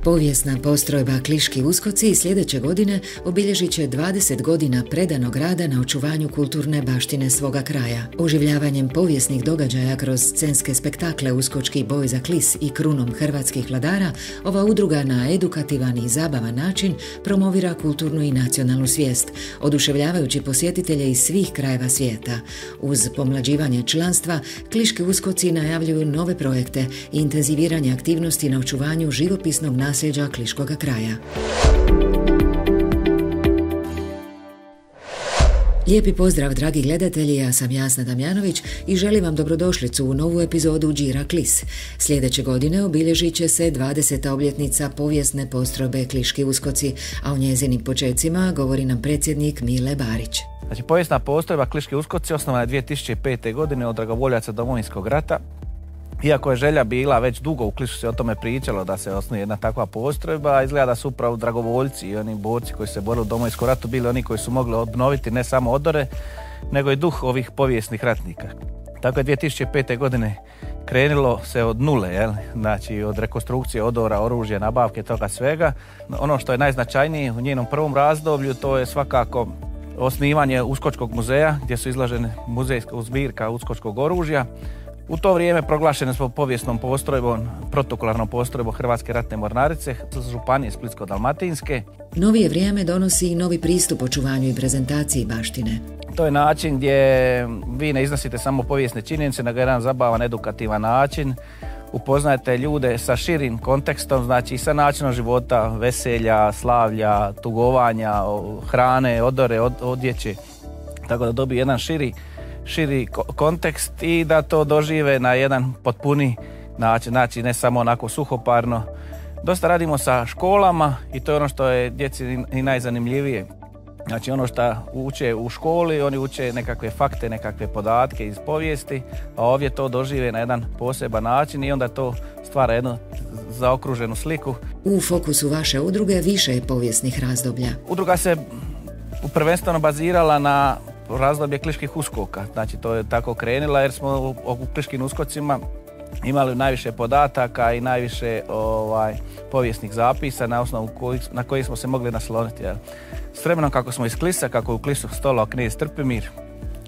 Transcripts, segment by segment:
Povijesna postrojba Kliški uskoci sljedeće godine obilježit će 20 godina predanog rada na očuvanju kulturne baštine svoga kraja. Oživljavanjem povijesnih događaja kroz scenske spektakle Uskočki boj za Klis i krunom hrvatskih vladara, ova udruga na edukativan i zabavan način promovira kulturnu i nacionalnu svijest, oduševljavajući posjetitelje iz svih krajeva svijeta. Uz pomlađivanje članstva, Kliški uskoci najavljuju nove projekte i intenziviranje aktivnosti na očuvanju živopisnog nasljeđa Kliškoga kraja. Lijepi pozdrav, dragi gledatelji, ja sam Jasna Damjanović i želim vam dobrodošlicu u novu epizodu Đira Klis. Sljedeće godine obilježit će se 20. obljetnica povijesne postrojbe Kliški uskoci, a o njezinim počecima govori nam predsjednik Mile Barić. Znači, povijesna postrojba Kliški uskoci osnovana je 2005. godine od dragovoljaca Domovinskog rata. Iako je želja bila, već dugo u Klisu se o tome pričalo da se osnuje jedna takva postrojba, izgleda da su upravo dragovoljci i oni borci koji se borili u Domovinskom ratu bili oni koji su mogli obnoviti ne samo odore, nego i duh ovih povijesnih ratnika. Tako je 2005. godine krenulo se od nule, znači od rekonstrukcije odora, oružja, nabavke, toga svega. Ono što je najznačajnije u njenom prvom razdoblju, to je svakako osnivanje Uskočkog muzeja, gdje su izložene muzejska zbirka uskočkog oružja. U to vrijeme proglašene smo povijesnom postrojbom, protokolarnom postrojbom Hrvatske ratne mornarice s županije Splitsko-dalmatinske. Novije vrijeme donosi i novi pristup očuvanju i prezentaciji baštine. To je način gdje vi ne iznosite samo povijesne činjenice, nego jedan zabavan, edukativan način. Upoznajete ljude sa širim kontekstom, znači i sa načinom života, veselja, slavlja, tugovanja, hrane, odore, odjeće. Tako da dobiju jedan širi kontekst i da to dožive na jedan potpuni način, znači ne samo onako suhoparno. Dosta radimo sa školama i to je ono što je djeci i najzanimljivije. Znači ono što uče u školi, oni uče nekakve fakte, nekakve podatke iz povijesti, a ovdje to dožive na jedan poseban način i onda to stvara jednu zaokruženu sliku. U fokusu vaše udruge više je povijesnih razdoblja. Udruga se prvenstveno bazirala na razdoblje Kliških uskoka, znači to je tako krenula jer smo u Kliškim uskocima imali najviše podataka i najviše povijesnih zapisa na osnovu na kojih smo se mogli nasloniti. S vremenom kako smo iz Klisa, kako je u Klisu stolao knez Trpimir,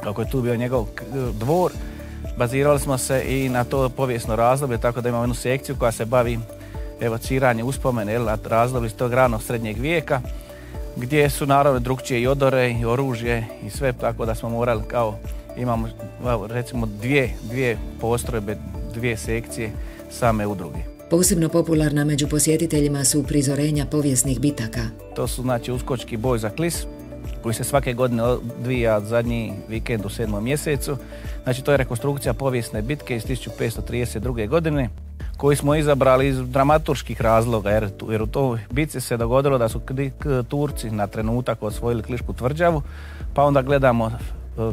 kako je tu bio njegov dvor, bazirali smo se i na to povijesno razdoblje, tako da imamo jednu sekciju koja se bavi evociranjem uspomene na razdoblje iz tog ranog srednjeg vijeka, gdje su naravno drukčije i odore i oružje i sve, tako da smo morali imamo recimo dvije postrojbe, dvije sekcije same udruge. Posebno popularna među posjetiteljima su prizorenja povijesnih bitaka. To su znači Uskočki boj za Klis, koji se svake godine odvija zadnji vikend u 7. mjesecu. Znači to je rekonstrukcija povijesne bitke iz 1532. godine, koji smo izabrali iz dramaturških razloga, jer u toj bitci se dogodilo da su Turci na trenutak osvojili Klišku tvrđavu, pa onda gledamo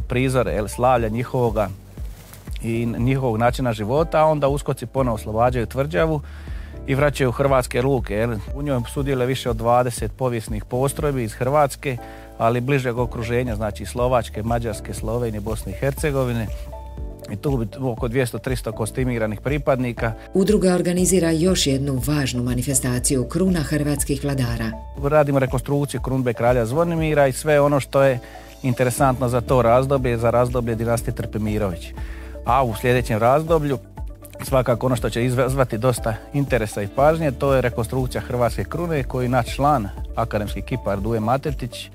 prizore slavlja njihovoga i njihovog načina života, a onda uskoci ponovo oslobađaju tvrđavu i vraćaju hrvatske luke. U njoj sudjeluje više od 20 povijesnih postrojbi iz Hrvatske, ali bližeg okruženja, znači Slovačke, Mađarske, Slovenije, Bosne i Hercegovine. I tu bi oko 200-300 kostimiranih pripadnika. Udruga organizira još jednu važnu manifestaciju, kruna hrvatskih vladara. Radimo rekonstrukciju krunbe kralja Zvonimira i sve ono što je interesantno za to razdoblje, za razdoblje dinastije Trpimirović. A u sljedećem razdoblju, svakako ono što će izazvati dosta interesa i pažnje, to je rekonstrukcija hrvatske krune koju naš član, akademski kipar Duje Matetić,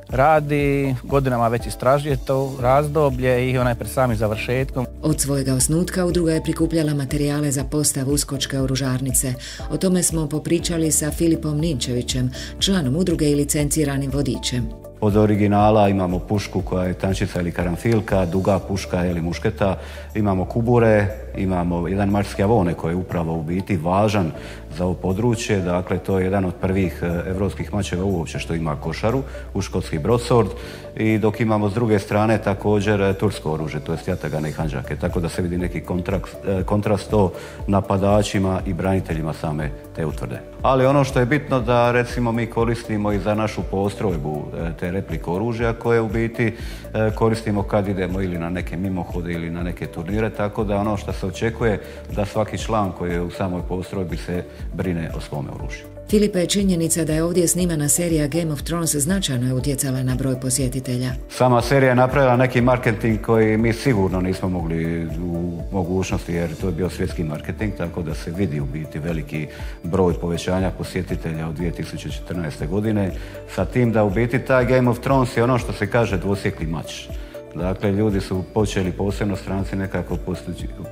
radi, godinama već istražuje to razdoblje i ona je pred samim završetkom. Od svojega osnutka udruga je prikupljala materijale za postavu Uskočke oružarnice. O tome smo popričali sa Filipom Ninčevićem, članom udruge i licenciranim vodičem. Od originala imamo pušku koja je tančica ili karanfilka, duga puška ili mušketa, imamo kubure, imamo jedan mačski avone koji je upravo u biti važan za ovo područje, dakle to je jedan od prvih evropskih mačeva uopće što ima košaru, uškotski brodsword, i dok imamo s druge strane također tursko oružje, to je jatagane i handžake, tako da se vidi neki kontrast to napadačima i braniteljima same te utvrde. Ali ono što je bitno da recimo mi koristimo i za našu postrojbu te replike oružja koje u biti koristimo kad idemo ili na neke mimohode ili na neke turnire, tako da ono što se očekuje da svaki član koji je u samoj postrojbi se brine o svome oružju. Filipe, činjenica da je ovdje snimana serija Game of Thrones značajno je utjecala na broj posjetitelja. Sama serija je napravila neki marketing koji mi sigurno nismo mogli u mogućnosti, jer to je bio svjetski marketing, tako da se vidi u biti veliki broj povećanja posjetitelja od 2014. godine, sa tim da u biti taj Game of Thrones je ono što se kaže dvosjekli mač. Dakle, ljudi su počeli, posebno stranci, nekako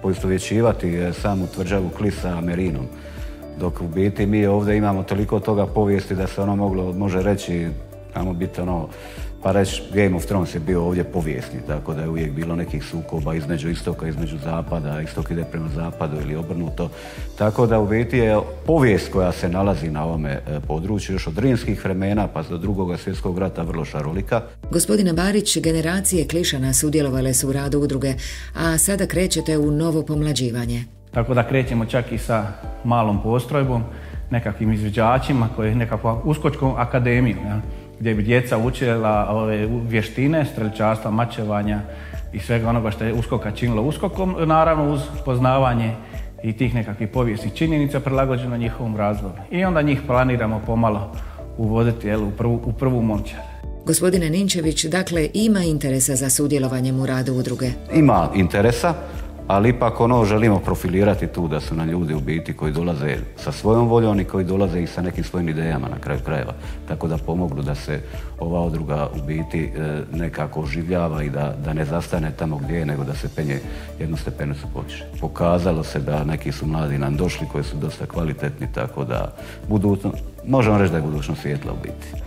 poistovjećivati samu tvrđavu Klis sa Merinom. Dok u biti mi ovdje imamo toliko toga povijesti da se može reći, tamo biti pa reći Game of Thrones je bio ovdje povijesni, tako da je uvijek bilo nekih sukoba između istoka, između zapada, istok ide prema zapadu ili obrnuto. Tako da u biti je povijest koja se nalazi na ovome području još od rimskih vremena pa do Drugog svjetskog rata vrlo šarolika. Gospodine Barić, generacije Klišana sudjelovale su u radu udruge, a sada krećete u novo pomlađivanje. Tako da krećemo čak i sa malom postrojbom, nekakvim izviđačima, koji je nekakva uskočkom akademijom, ja, gdje bi djeca učila ove vještine, strelčarstva, mačevanja i svega onoga što je uskoka činilo uskokom, naravno uz poznavanje i tih nekakvih povijesnih činjenica prilagođeno njihovom razvoju. I onda njih planiramo pomalo uvoditi u prvu momčad. Gospodine Ninčević, dakle ima interesa za sudjelovanjem u radu udruge? Ima interesa, ali ipak želimo profilirati tu da su nam ljudi u biti koji dolaze sa svojom voljom i koji dolaze i sa nekim svojim idejama na kraju krajeva. Tako da pomognu da se ova udruga u biti nekako oživljava i da ne zastane tamo gdje je, nego da se penje jednu stepenicu poviše. Pokazalo se da neki su mladi nam došli koji su dosta kvalitetni, tako da možemo reći da je budućnost svijetla u biti.